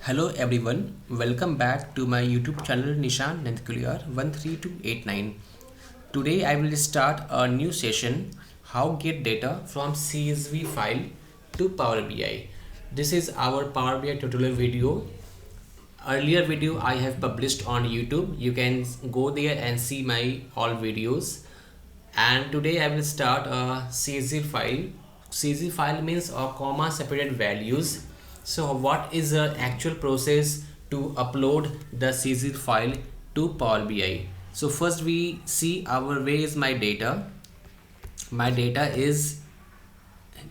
Hello everyone, welcome back to my YouTube channel Nishan Nandkuliar 13289. Today I will start a new session, how get data from CSV file to Power BI. This is our Power BI tutorial video. Earlier video I have published on YouTube. You can go there and see my all videos. And today I will start a CSV file. CSV file means a comma separated values. So what is the actual process to upload the CSV file to Power BI? So first we see where is my data. My data is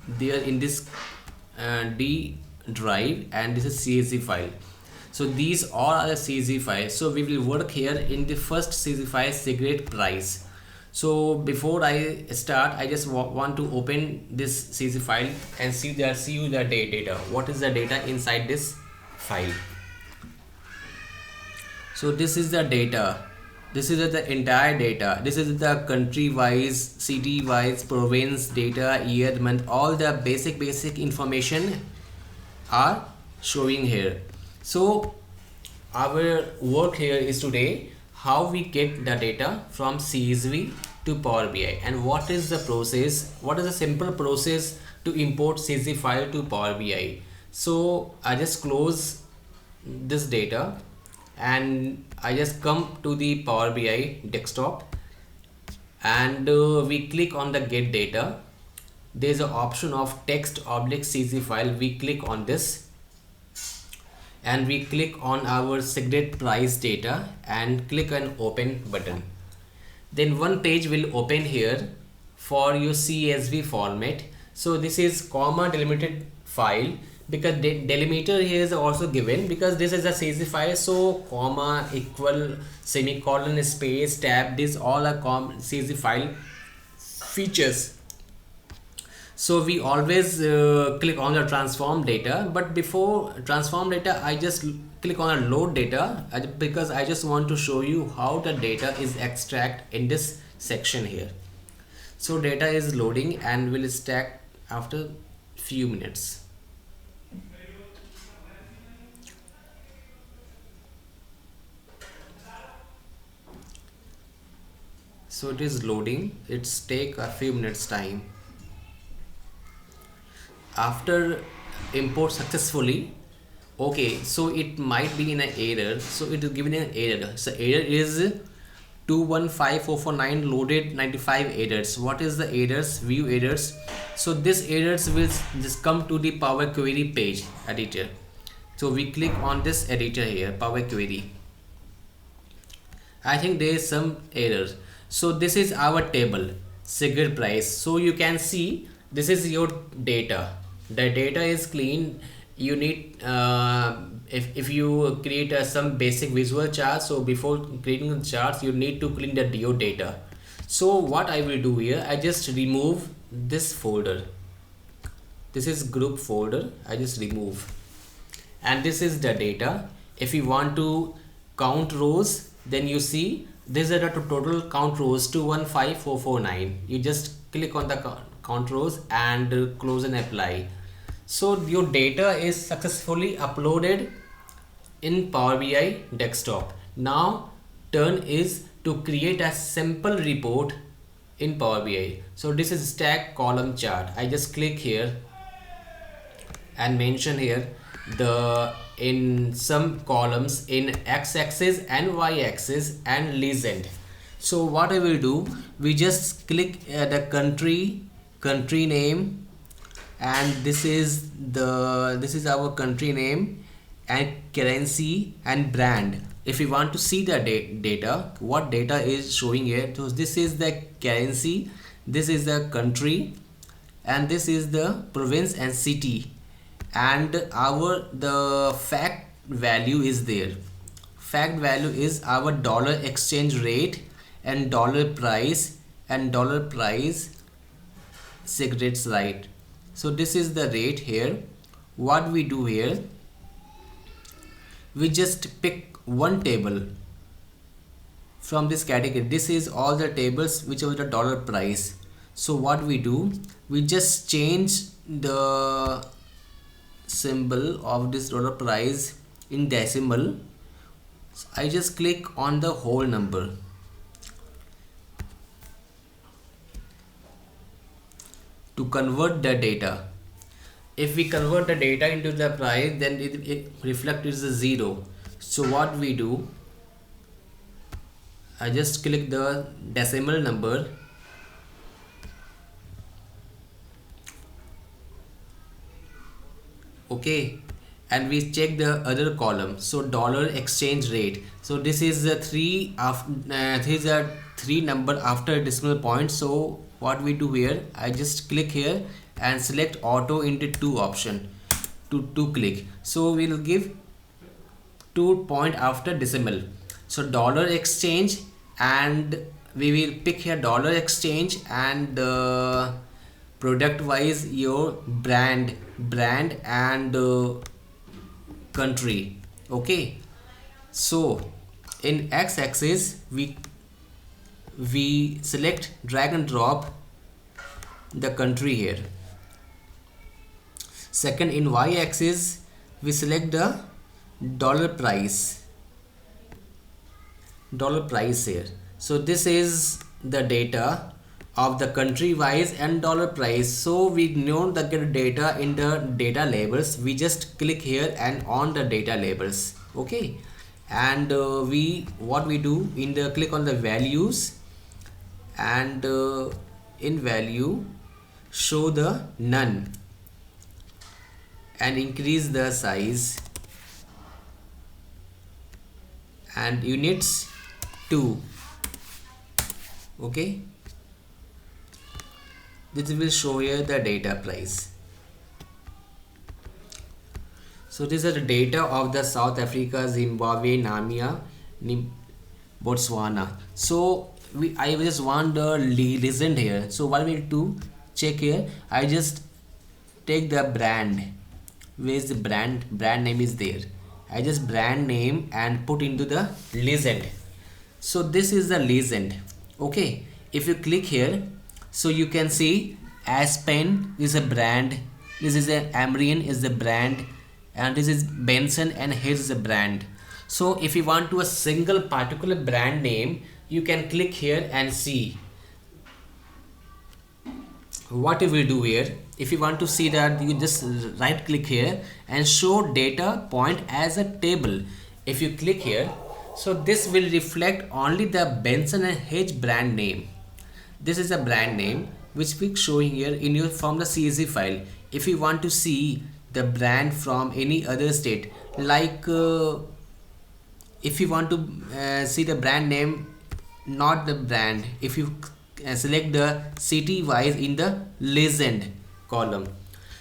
there in this D drive, and this is CSV file. So these all are the CSV files. So we will work here in the first CSV file, cigarette price. So before I start, I just want to open this CSV file and see the data. What is the data inside this file? So this is the data. This is the entire data. This is the country wise, city wise, province data, year, month, all the basic information are showing here. So our work here is today how we get the data from CSV to Power BI, and what is the process, what is the simple process to import CSV file to Power BI. So I just close this data and I just come to the Power BI desktop, and we click on the get data. There's an option of text oblique CSV file. We click on this and we click on our cigarette price data and click on open button. Then one page will open here for your CSV format. So this is comma delimited file, because delimiter here is also given because this is a CSV file. So comma, equal, semicolon, space, tab, these all are CSV file features. So we always click on the transform data, but before transform data I just click on a load data because I just want to show you how the data is extract in this section here. So data is loading and will stack after few minutes. So it is loading, it's take a few minutes time. After import successfully, okay, so it might be in an error. So it is given an error. So error is 215449 loaded 95 errors. What is the errors? View errors. So this errors will just come to the Power Query page editor. So we click on this editor here, Power Query. I think there is some error. So this is our table, cigarette price. So you can see this is your data. The data is clean. You need if you create some basic visual chart, so before creating the charts you need to clean your data. So what I will do here, I just remove this folder. This is group folder. I just remove, and this is the data. If you want to count rows, then you see this is the total count rows 215449. You just click on the count rows and close and apply. So your data is successfully uploaded in Power BI desktop. Now turn is to create a simple report in Power BI. So this is stack column chart. I just click here and mention here the in some columns in x-axis and y-axis and legend. So what I will do, we just click the country name, and this is our country name, and currency and brand. If you want to see the data, what data is showing here, so this is the currency, this is the country, and this is the province and city, and the fact value is there. Fact value is our dollar exchange rate and dollar price cigarettes, right? So this is the rate here. What we do here, we just pick one table from this category. This is all the tables which are the dollar price. So what we do, we just change the symbol of this dollar price in decimal, I just click on the whole number. To convert the data, if we convert the data into the price, then it reflects as a 0. So what we do, I just click the decimal number, okay, and we check the other column. So dollar exchange rate, so this is a 3 this is a 3 number after decimal point. So what we do here, I just click here and select auto into 2 option to click. So we'll give 2 point after decimal. So dollar exchange, and we will pick here dollar exchange, and product wise your brand and country, okay. So in x-axis we select, drag and drop the country here. Second, in y-axis we select the dollar price here. So this is the data of the country wise and dollar price. So we know the data in the data labels. We just click here and on the data labels, okay. And what we do in the click on the values, and in value show the none and increase the size, and units 2, okay. This will show here the data price. So these are the data of the South Africa, Zimbabwe, Namibia, Botswana. So I just want the recent here. So what we do, check here, I just take the brand. Where's the brand name is there. I just brand name and put into the legend. So this is the legend, okay. If you click here, so you can see Aspen is a brand, this is a Amrian is the brand, and this is Benson and here's the brand. So if you want to a single particular brand name, you can click here and see what you will do here. If you want to see that, you just right click here and show data point as a table. If you click here, so this will reflect only the Benson and Hedge brand name. This is a brand name which we showing here in your from the CSV file. If you want to see the brand from any other state, like if you want to see the brand name, not the brand, if you select the city wise in the legend column.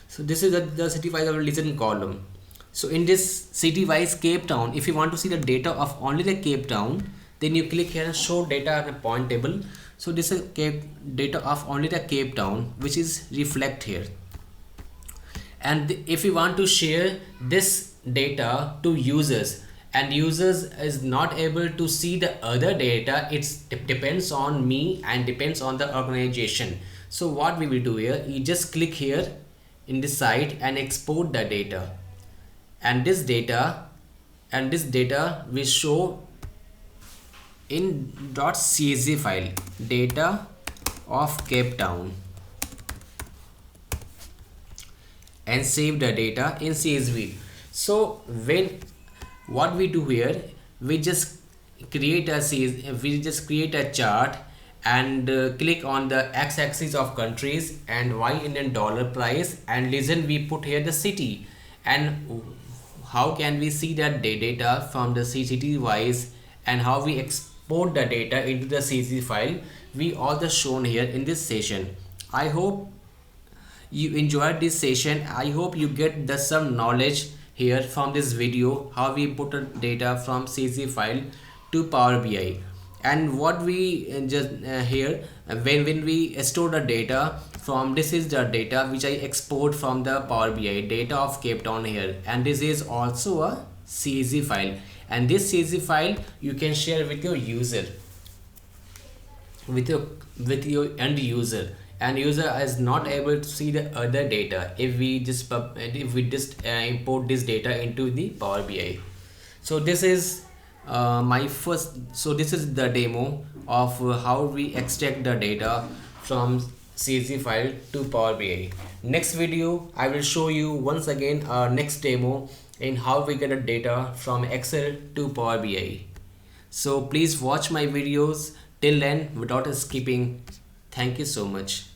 So this is the city wise of legend column. So in this city wise Cape Town, if you want to see the data of only the Cape Town, then you click here and show data on a point table. So this is data of only the Cape Town, which is reflect here. And if you want to share this data to users, and users is not able to see the other data, it depends on me and depends on the organization. So what we will do here, you just click here in this site and export the data, and this data will show in .csv file, data of Cape Town, and save the data in CSV. So what we do here, we just create a chart and click on the x-axis of countries and y in a dollar price, and listen, we put here the city. And how can we see that data from the city wise, and how we export the data into the CSV file, we all the shown here in this session. I hope you enjoyed this session. I hope you get some knowledge here from this video, how we put a data from CSV file to Power BI. And what we just here, when we store the data from, this is the data which I export from the Power BI, data of Cape Town here, and this is also a CSV file, and this CSV file you can share with your user, with your end user, and user is not able to see the other data if we just import this data into the Power BI. So this is this is the demo of how we extract the data from CSV file to Power BI. Next video I will show you once again our next demo in how we get the data from Excel to Power BI. So please watch my videos till then without skipping. Thank you so much.